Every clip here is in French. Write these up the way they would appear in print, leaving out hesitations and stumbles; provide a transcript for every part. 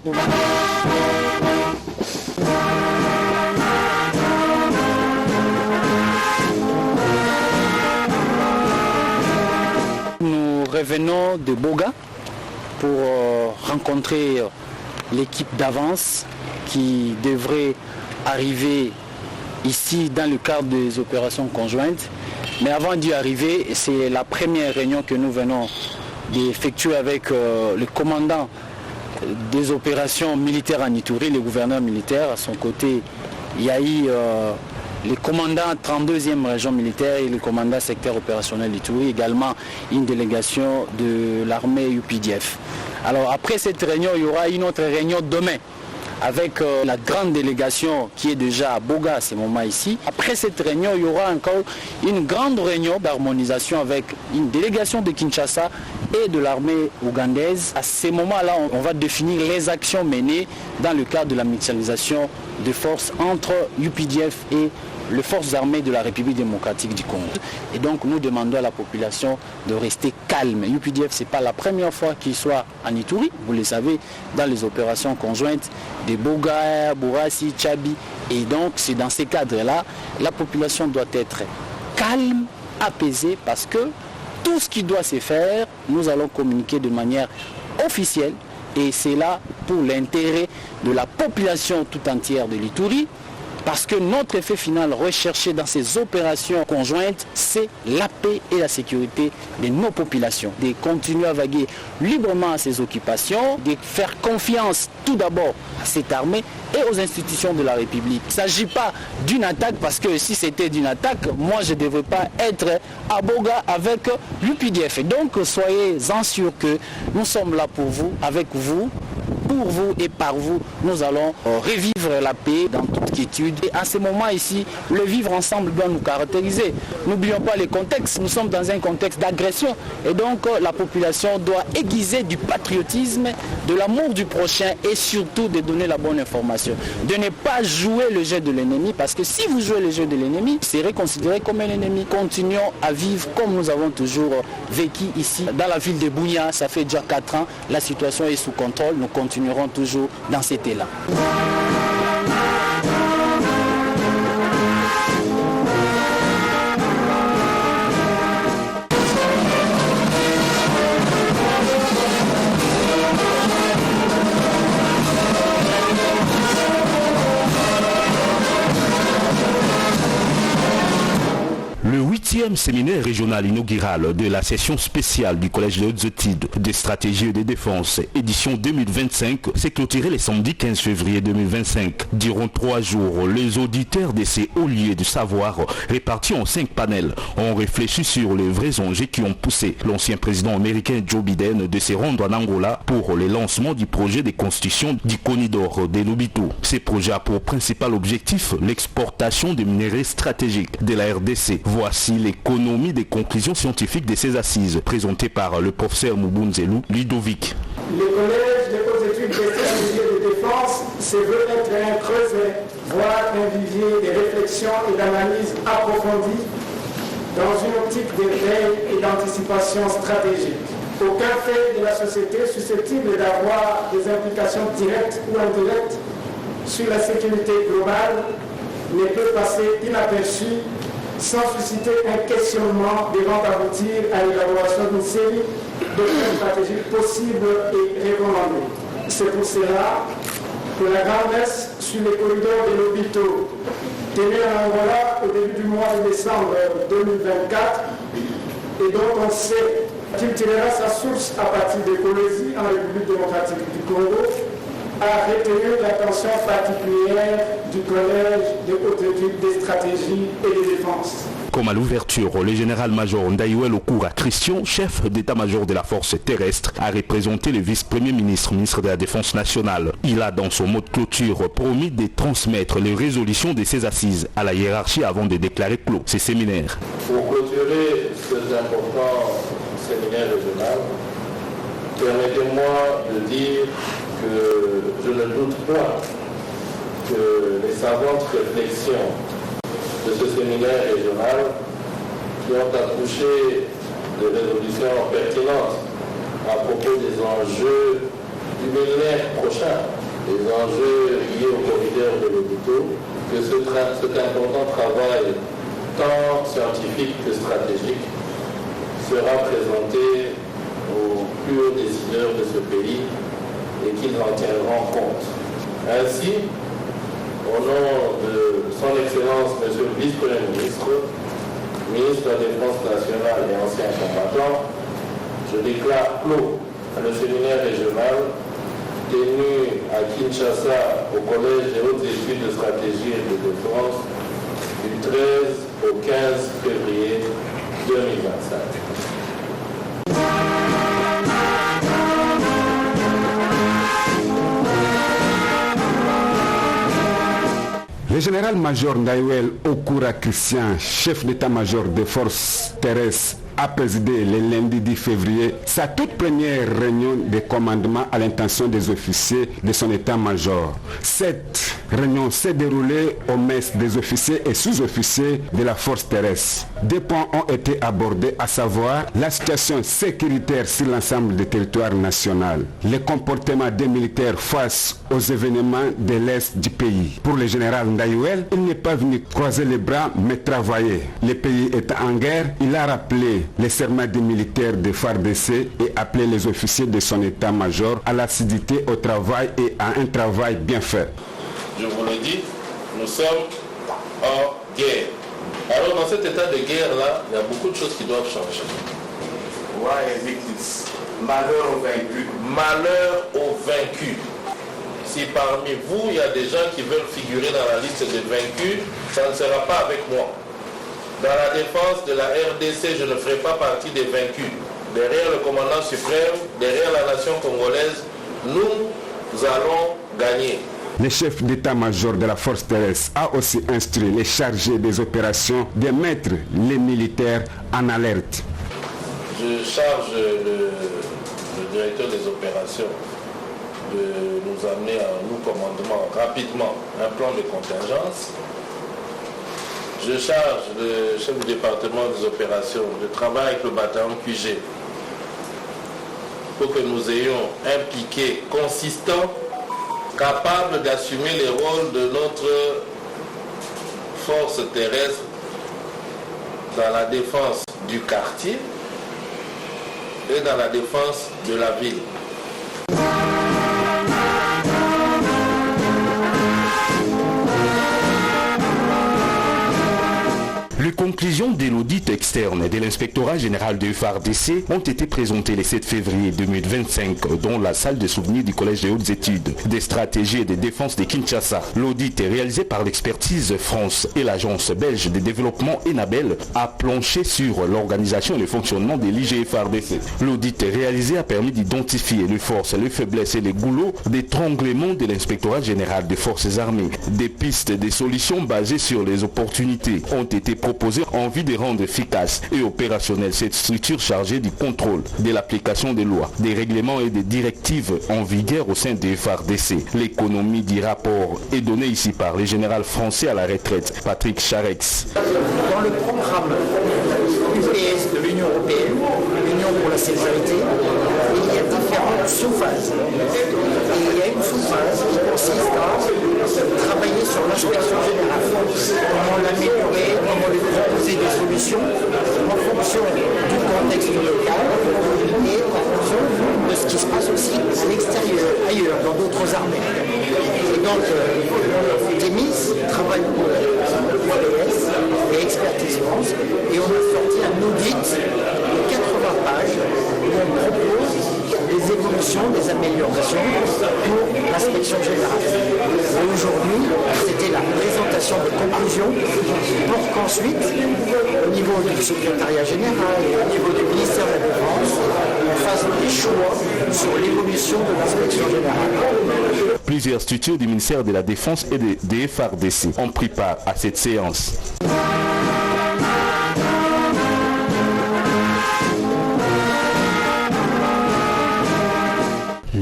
Nous revenons de Boga pour rencontrer l'équipe d'avance qui devrait arriver ici dans le cadre des opérations conjointes. Mais avant d'y arriver, c'est la première réunion que nous venons d'effectuer avec le commandant des opérations militaires en Ituri, le gouverneur militaire. À son côté, il y a eu le commandant 32e région militaire et le commandant secteur opérationnel d'Ituri, également une délégation de l'armée UPDF. Alors après cette réunion, il y aura une autre réunion demain avec la grande délégation qui est déjà à Boga à ce moment ici. Après cette réunion, il y aura encore une grande réunion d'harmonisation avec une délégation de Kinshasa et de l'armée ougandaise. À ce moment-là, on va définir les actions menées dans le cadre de la mutualisation de forces entre UPDF et les forces armées de la République démocratique du Congo. Et donc nous demandons à la population de rester calme. UPDF, ce n'est pas la première fois qu'il soit en Ituri, vous le savez, dans les opérations conjointes de Boga, Bourassi, Tchabi. Et donc c'est dans ces cadres-là, la population doit être calme, apaisée, parce que tout ce qui doit se faire, nous allons communiquer de manière officielle. Et c'est là pour l'intérêt de la population tout entière de l'Ituri. Parce que notre effet final recherché dans ces opérations conjointes, c'est la paix et la sécurité de nos populations. De continuer à vaguer librement à ces occupations, de faire confiance tout d'abord à cette armée et aux institutions de la République. Il ne s'agit pas d'une attaque, parce que si c'était d'une attaque, moi je ne devrais pas être à Boga avec l'UPDF. Et donc soyez-en sûrs que nous sommes là pour vous, avec vous. Pour vous et par vous, nous allons revivre la paix dans toute quiétude. Et à ce moment ici, le vivre ensemble doit nous caractériser. N'oublions pas les contextes. Nous sommes dans un contexte d'agression. Et donc la population doit aiguiser du patriotisme, de l'amour du prochain et surtout de donner la bonne information. De ne pas jouer le jeu de l'ennemi, parce que si vous jouez le jeu de l'ennemi, vous serez considéré comme un ennemi. Continuons à vivre comme nous avons toujours vécu ici dans la ville de Bunia. Ça fait déjà 4 ans. La situation est sous contrôle. Nous continuerons toujours dans cet élan. Le 8e séminaire régional inaugural de la session spéciale du Collège de hautes études des stratégies et de défense, édition 2025, s'est clôturé le samedi 15 février 2025. Durant 3 jours, les auditeurs de ces hauts lieux du savoir, répartis en 5 panels, ont réfléchi sur les vrais enjeux qui ont poussé l'ancien président américain Joe Biden de se rendre en Angola pour le lancement du projet de constitution du corridor de Lobito. Ce projet a pour principal objectif l'exportation des minerais stratégiques de la RDC. Voici l'économie des conclusions scientifiques de ces assises, présentées par le professeur Mubunzelu Ludovic. Le collège des hautes études des stratégies de défense se veut être un creuset, voire un vivier de réflexion et d'analyse approfondie dans une optique de veille et d'anticipation stratégique. Aucun fait de la société susceptible d'avoir des implications directes ou indirectes sur la sécurité globale ne peut passer inaperçu sans susciter un questionnement devant aboutir à l'élaboration d'une série de stratégies possibles et recommandées. C'est pour cela que la grande-messe sur les corridors de Lobito, tenue en Angola au début du mois de décembre 2024, et dont on sait qu'il tirera sa source à partir de Kolwezi en République démocratique du Congo, a retenu l'attention particulière du Collège de hautes études des stratégies et de défense. Comme à l'ouverture, le général-major Ndaiwel Okura Christian, chef d'état-major de la force terrestre, a représenté le vice-premier ministre, ministre de la Défense nationale. Il a, dans son mot de clôture, promis de transmettre les résolutions de ces assises à la hiérarchie avant de déclarer clos ces séminaires. Pour clôturer ces importants séminaires régionaux, permettez-moi de dire que je ne doute pas que les savantes réflexions de ce séminaire régional qui ont accouché de résolutions pertinentes à propos des enjeux du millénaire prochain, les enjeux liés au corridor de l'Obito, que cet important travail tant scientifique que stratégique sera présenté aux plus hauts décideurs de ce pays et qu'ils en tiendront compte. Ainsi, au nom de son Excellence, Monsieur le Vice-Premier ministre, ministre de la Défense nationale et ancien combattant, je déclare clos le séminaire régional tenu à Kinshasa au Collège des hautes études de stratégie et de défense du 13 au 15 février 2025. Le général-major Ndaïwel Okura Christian, chef d'état-major des forces terrestres, a présidé le lundi 10 février sa toute première réunion de commandement à l'intention des officiers de son état-major. Cette réunion s'est déroulée au mess des officiers et sous-officiers de la force terrestre. Deux points ont été abordés, à savoir la situation sécuritaire sur l'ensemble du territoire national, le comportement des militaires face aux événements de l'Est du pays. Pour le général Ndaïwel, il n'est pas venu croiser les bras mais travailler. Le pays est en guerre, il a rappelé les serments des militaires de FARDC et appelé les officiers de son état-major à l'assiduité au travail et à un travail bien fait. Je vous le dis, nous sommes en guerre. Alors dans cet état de guerre-là, il y a beaucoup de choses qui doivent changer. Malheur aux vaincus. Malheur aux vaincus. Si parmi vous, il y a des gens qui veulent figurer dans la liste des vaincus, ça ne sera pas avec moi. Dans la défense de la RDC, je ne ferai pas partie des vaincus. Derrière le commandant suprême, derrière la nation congolaise, nous allons gagner. Le chef d'état-major de la force terrestre a aussi instruit les chargés des opérations de mettre les militaires en alerte. Je charge le directeur des opérations de nous amener à un commandement rapidement, un plan de contingence. Je charge le chef du département des opérations de travailler avec le bataillon QG pour que nous ayons un piquet consistant, capable d'assumer les rôles de notre force terrestre dans la défense du quartier et dans la défense de la ville. Les conclusions de l'audit externe de l'inspectorat général de FARDC ont été présentées le 7 février 2025 dans la salle de souvenirs du Collège des hautes études des stratégies et de défense de Kinshasa. L'audit réalisé par l'Expertise France et l'agence belge de développement Enabel a planché sur l'organisation et le fonctionnement de l'IGF-FARDC. L'audit réalisé a permis d'identifier les forces, les faiblesses et les goulots d'étranglement de l'inspectorat général des forces armées. Des pistes, des solutions basées sur les opportunités ont été proposées en vue de rendre efficace et opérationnelle cette structure chargée du contrôle de l'application des lois, des règlements et des directives en vigueur au sein des FARDC. L'économie du rapport est donnée ici par le général français à la retraite, Patrick Charex. Dans le programme UPS de l'Union européenne, l'Union pour la sécurité, il y a différentes sous-phases. Et il y a une sous-phase qui consiste à travailler sur l'inspection générale. Comment l'améliorer, comment lui proposer des solutions en fonction du contexte local et en fonction de ce qui se passe aussi à l'extérieur, ailleurs, dans d'autres armées. Et donc, Témis travaille pour l'OPS et Expertise France, et on a sorti un audit de 80 pages où on propose des évolutions, des améliorations pour l'inspection générale. Et aujourd'hui, c'était la présentation des conclusions pour qu'ensuite, au niveau du secrétariat général et au niveau du ministère de la Défense, on fasse des choix sur l'évolution de l'inspection générale. Plusieurs structures du ministère de la Défense et des FARDC ont pris part à cette séance.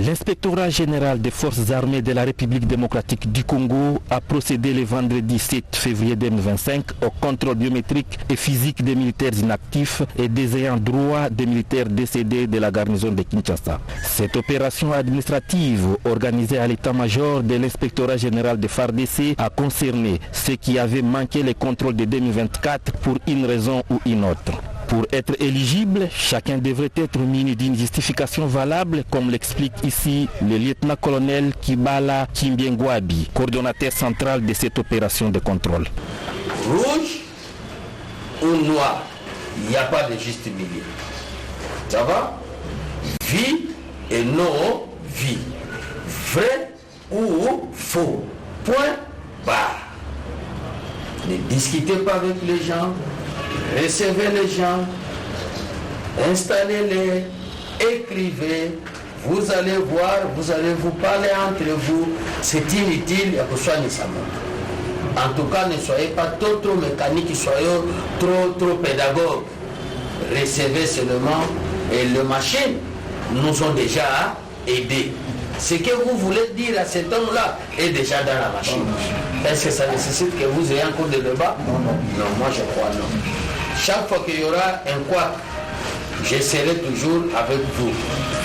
L'inspectorat général des forces armées de la République démocratique du Congo a procédé le vendredi 7 février 2025 au contrôle biométrique et physique des militaires inactifs et des ayants droit des militaires décédés de la garnison de Kinshasa. Cette opération administrative organisée à l'état-major de l'inspectorat général de FARDC a concerné ceux qui avaient manqué les contrôles de 2024 pour une raison ou une autre. Pour être éligible, chacun devrait être muni d'une justification valable, comme l'explique ici le lieutenant-colonel Kibala Kimbiengwabi, coordonnateur central de cette opération de contrôle. Rouge ou noir, il n'y a pas de juste milieu. Ça va? Vie et non-vie. Vrai ou faux. Point barre. Ne discutez pas avec les gens. Recevez les gens, installez-les, écrivez, vous allez voir, vous allez vous parler entre vous, c'est inutile, en tout cas, ne soyez pas trop mécanique, soyez trop pédagogue. Recevez seulement, et les machines nous ont déjà aidés. Ce que vous voulez dire à cet homme-là est déjà dans la machine. Est-ce que ça nécessite que vous ayez un cours de débat? Non, moi je crois non. Chaque fois qu'il y aura un quoi, je serai toujours avec vous.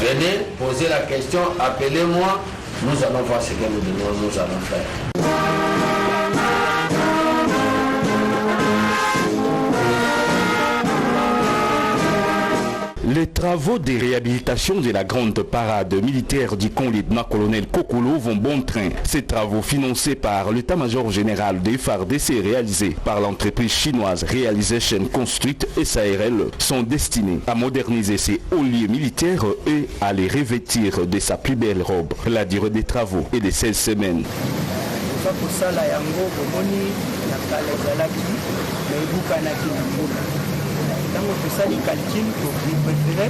Venez, posez la question, appelez-moi, nous allons voir ce que nous allons faire. Les travaux de réhabilitation de la grande parade militaire du camp lieutenant-colonel Kokolo vont bon train. Ces travaux financés par l'état-major général des FARDC réalisés par l'entreprise chinoise Realization Construite SARL sont destinés à moderniser ces hauts lieux militaires et à les revêtir de sa plus belle robe. La durée des travaux est de 16 semaines. Ntango tosali calcul préféré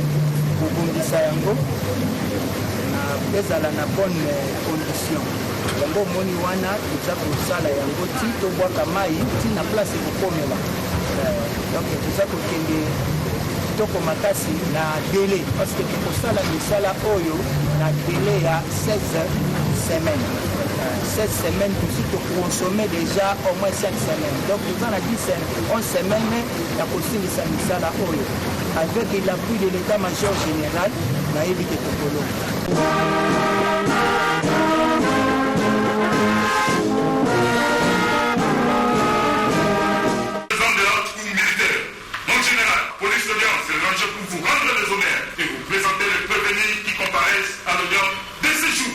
kobongisa yango ezala na bonne condition. Yango omoni wana toza kosala yango ti tobwaka mai ti na place ekokomela. Donc toza kokende kitoko makasi na délai parce que tokosala misala oyo na délai ya 16 semaines. 16 semaines, tout consommer déjà au moins 5 semaines. Donc, nous avons dit 11 semaines, la possible de avec l'appui de l'état-major général, Naïbi Ketokolo. Président de la haute cour militaire, mon général, police d'audience, c'est l'enjeu pour vous rendre les honneurs et vous présenter les prévenus qui comparaissent à l'audience.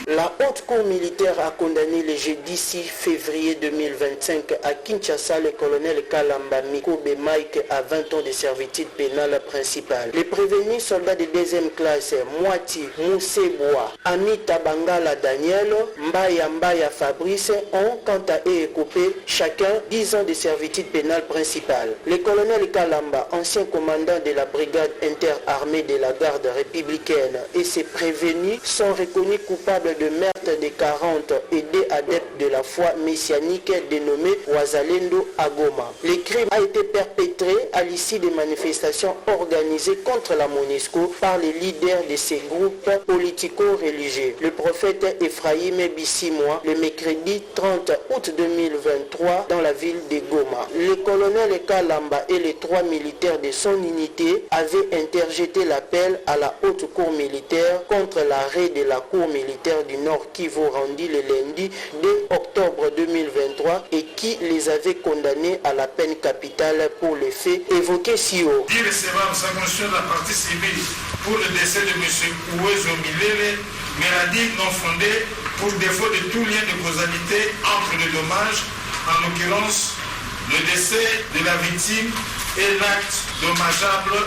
La haute cour militaire a condamné le jeudi 6 février 2025 à Kinshasa le colonel Kalamba Mikobe Mike à 20 ans de servitude pénale principale. Les prévenus soldats de deuxième classe Mwati Mousseboa, Amita Bangala Daniel, Mbaya Fabrice ont quant à eux écopé chacun 10 ans de servitude pénale principale. Le colonel Kalamba, ancien commandant de la brigade interarmée de la garde républicaine, et ses prévenus sont reconnus coupables de meurtre de 40 et deux adeptes de la foi messianique dénommés Wazalendo à Goma. Le crime a été perpétré à l'issue des manifestations organisées contre la MONUSCO par les leaders de ces groupes politico-religieux. Le prophète Ephraïm Bissimois, le mercredi 30 août 2023 dans la ville de Goma. Le colonel Kalamba et les 3 militaires de son unité avaient interjeté l'appel à la haute cour militaire contre l'arrêt de la cour militaire du Nord Kivu rendu le lundi 2 octobre 2023 et qui les avait condamnés à la peine capitale pour les faits évoqués si haut. Irrecevable sa conscience de la partie civile pour le décès de M. Ouezo Milele, maladie non fondée pour défaut de tout lien de causalité entre les dommages, en l'occurrence le décès de la victime et l'acte dommageable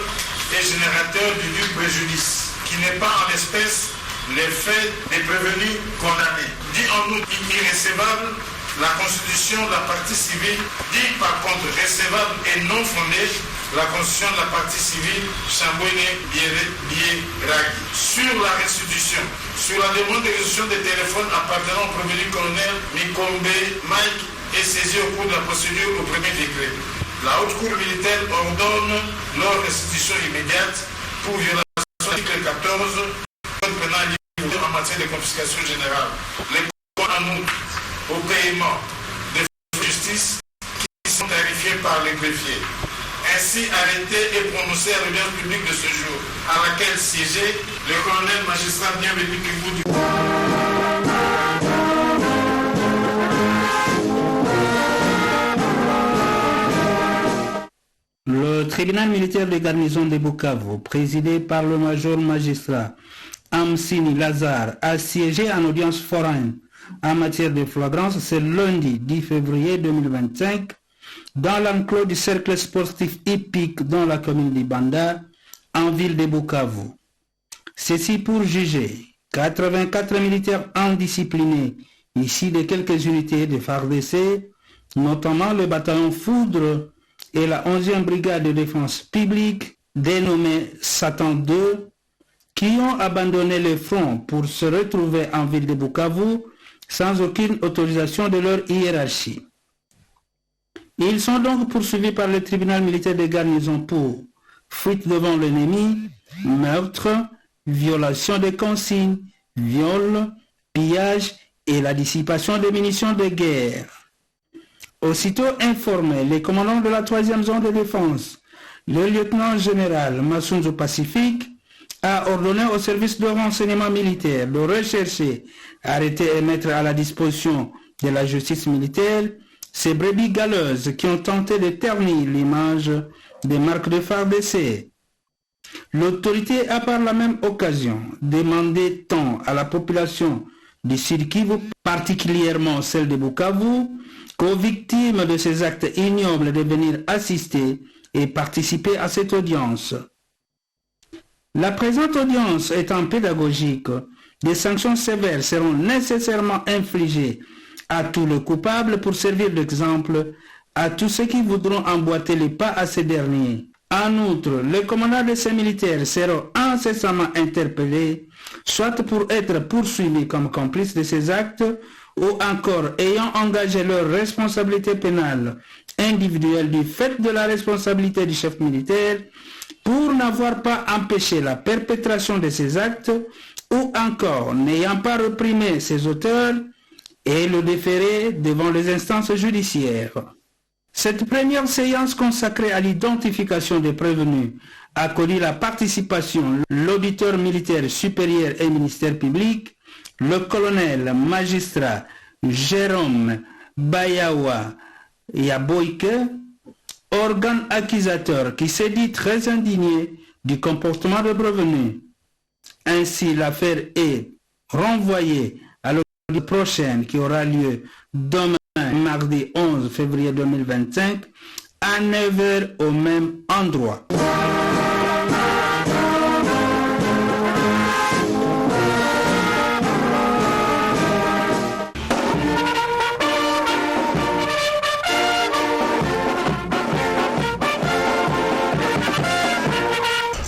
et générateur du dû préjudice, qui n'est pas en espèce les faits des prévenus condamnés. Dit en outre irrécevable la constitution de la partie civile, dit par contre recevable et non fondée la constitution de la partie civile Chambouine Bieragi. Sur la restitution, sur la demande de restitution des téléphones appartenant au prévenu colonel Mikombe Mike est saisi au cours de la procédure au premier décret. La haute cour militaire ordonne leur restitution immédiate pour violation de l'article 14 code pénal en matière de confiscation générale. Les comptes en outre au paiement des frais de justice qui sont tarifés par les greffiers. Ainsi arrêté et prononcé à l'audience publique de ce jour, à laquelle siégeait le colonel magistrat Bienvenu Kibou du... Le tribunal militaire de garnison de Bukavu, présidé par le major magistrat Amsini Lazare, a siégé en audience foraine en matière de flagrance ce lundi 10 février 2025 dans l'enclos du cercle sportif hippique dans la commune d'Ibanda, en ville de Bukavu. Ceci pour juger 84 militaires indisciplinés, issus de quelques unités de FARDC, notamment le bataillon Foudre et la 11e brigade de défense publique, dénommée Satan 2, qui ont abandonné le front pour se retrouver en ville de Bukavu sans aucune autorisation de leur hiérarchie. Ils sont donc poursuivis par le tribunal militaire de garnison pour fuite devant l'ennemi, meurtre, violation des consignes, viol, pillage et la dissipation des munitions de guerre. Aussitôt informé, le commandant de la 3e zone de défense, le lieutenant-général Massunzo Pacifique, a ordonné au service de renseignement militaire de rechercher, arrêter et mettre à la disposition de la justice militaire ces brebis galeuses qui ont tenté de ternir l'image des marques de FARDC. L'autorité a par la même occasion demandé tant à la population du Sud Kivu, particulièrement celle de Bukavu, qu'aux victimes de ces actes ignobles de venir assister et participer à cette audience. La présente audience étant pédagogique, des sanctions sévères seront nécessairement infligées à tous les coupables pour servir d'exemple à tous ceux qui voudront emboîter les pas à ces derniers. En outre, les commandants de ces militaires seront incessamment interpellés, soit pour être poursuivis comme complices de ces actes, ou encore ayant engagé leur responsabilité pénale individuelle du fait de la responsabilité du chef militaire, pour n'avoir pas empêché la perpétration de ces actes, ou encore n'ayant pas réprimé ses auteurs, et le déférer devant les instances judiciaires. Cette première séance consacrée à l'identification des prévenus a connu la participation de l'auditeur militaire supérieur et ministère public, le colonel magistrat Jérôme Bayawa Yaboike, organe accusateur qui s'est dit très indigné du comportement des prévenus. Ainsi, l'affaire est renvoyée à l'audience prochaine qui aura lieu demain, mardi 11 février 2025, à 9h au même endroit.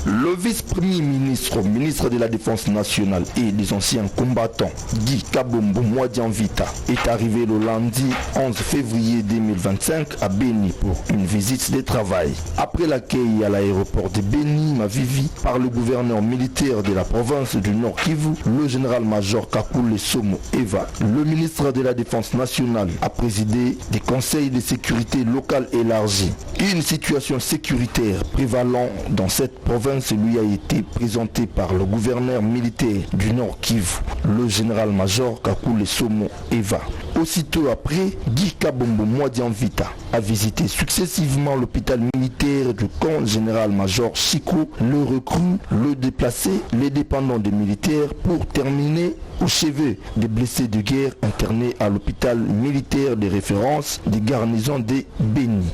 Le vice-premier ministre de la Défense nationale et des anciens combattants, Guy Kabombo Mwadianvita, est arrivé le lundi 11 février 2025 à Beni pour une visite de travail. Après l'accueil à l'aéroport de Beni Mavivi par le gouverneur militaire de la province du Nord Kivu, le général-major Kakule Somo Eva, le ministre de la Défense nationale a présidé des conseils de sécurité locale élargis. Une situation sécuritaire prévalant dans cette province lui a été présenté par le gouverneur militaire du Nord Kivu, le général-major Kakule Somo Eva. Aussitôt après, Guy Kabombo Mwadianvita a visité successivement l'hôpital militaire du camp général-major Chico, le recrue, le déplacé, les dépendants des militaires pour terminer au chevet des blessés de guerre internés à l'hôpital militaire de référence des garnisons de Beni.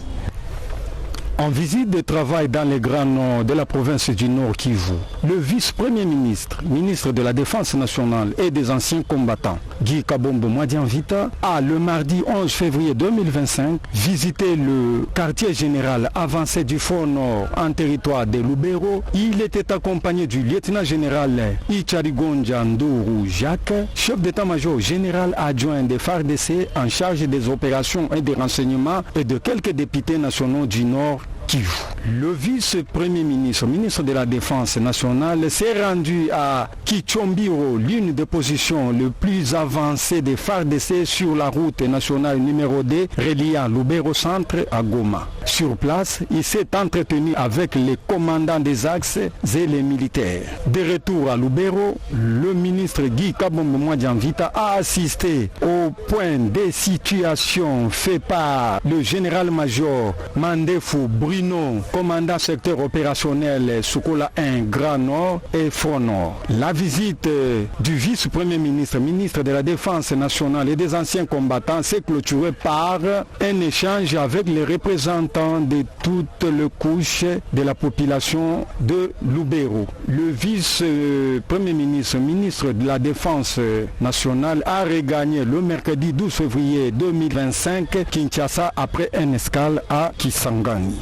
En visite de travail dans les grands nord de la province du Nord Kivu, le vice-premier ministre, ministre de la Défense nationale et des anciens combattants, Guy Kabombo Mwadianvita, a le mardi 11 février 2025 visité le quartier général avancé du Fort Nord en territoire de Lubero. Il était accompagné du lieutenant-général Icharigonja Ndourou Jacques, chef d'état-major général adjoint des FARDC en charge des opérations et des renseignements, et de quelques députés nationaux du Nord Kivu. Le vice-premier ministre, ministre de la Défense nationale, s'est rendu à Kichombiro, l'une des positions les plus avancées des FARDC sur la route nationale numéro 2 reliant Lubero Centre à Goma. Sur place, il s'est entretenu avec les commandants des axes et les militaires. De retour à Lubero, le ministre Guy Kabombo Mwadjanvita a assisté au point de situation fait par le général-major Mandefou Bruno, commandant secteur opérationnel Soukola 1 Grand Nord et Front Nord. La visite du vice-premier ministre, ministre de la Défense nationale et des anciens combattants s'est clôturée par un échange avec les représentants de toutes les couches de la population de Lubero. Le vice-premier ministre, ministre de la Défense nationale, a regagné le mercredi 12 février 2025 Kinshasa après une escale à Kisangani.